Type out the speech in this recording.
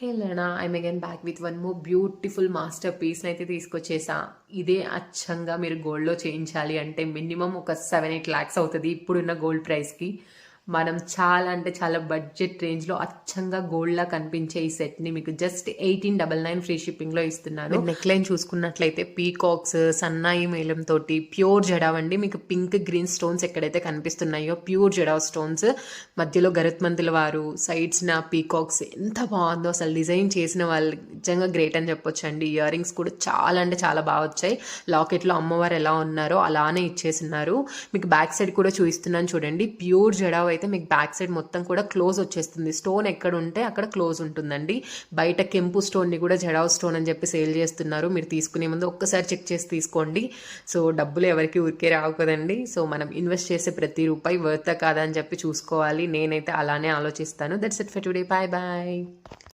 Hey Lena, I'm again back with one more beautiful masterpiece అయితే తీసుకొచ్చేసా. ఇదే అచ్చంగా మీరు గోల్డ్లో చేయించాలి అంటే మినిమం ఒక 7-8 lakhs అవుతుంది ఇప్పుడున్న గోల్డ్ ప్రైస్కి. మనం చాలా అంటే చాలా బడ్జెట్ రేంజ్లో అచ్చంగా గోల్డ్లా కనిపించే ఈ సెట్ని మీకు జస్ట్ 1899 ఫ్రీ షిప్పింగ్లో ఇస్తున్నాను. నెక్ లైన్ చూసుకున్నట్లయితే పీకాక్స్ సన్నాయి మేళం తోటి ప్యూర్ జడావండి. మీకు పింక్ గ్రీన్ స్టోన్స్ ఎక్కడైతే కనిపిస్తున్నాయో ప్యూర్ జడావ్ స్టోన్స్, మధ్యలో గరుత్మంతుల వారు, సైడ్స్ నా పీకాక్స్ ఎంత బాగుందో అసలు. డిజైన్ చేసిన వాళ్ళు నిజంగా గ్రేట్ అని చెప్పొచ్చు అండి. ఇయర్ రింగ్స్ కూడా చాలా అంటే చాలా బాగా వచ్చాయి. లాకెట్లో అమ్మవారు ఎలా ఉన్నారో అలానే ఇచ్చేసినారు. మీకు బ్యాక్ సైడ్ కూడా చూపిస్తున్నాను చూడండి. ప్యూర్ జడావ్ అయితే మీకు బ్యాక్ సైడ్ మొత్తం కూడా క్లోజ్ వచ్చేస్తుంది. స్టోన్ ఎక్కడ ఉంటే అక్కడ క్లోజ్ ఉంటుందండి. బయట కెంపు స్టోన్ని కూడా జడావ్ స్టోన్ అని చెప్పి సేల్ చేస్తున్నారు. మీరు తీసుకునే ముందు ఒక్కసారి చెక్ చేసి తీసుకోండి. సో డబ్బులు ఎవరికి ఊరికే రావు కదండి. సో మనం ఇన్వెస్ట్ చేసే ప్రతి రూపాయి వర్త్ కాదా అని చెప్పి చూసుకోవాలి. నేనైతే అలానే ఆలోచిస్తాను. That's it for today. Bye bye.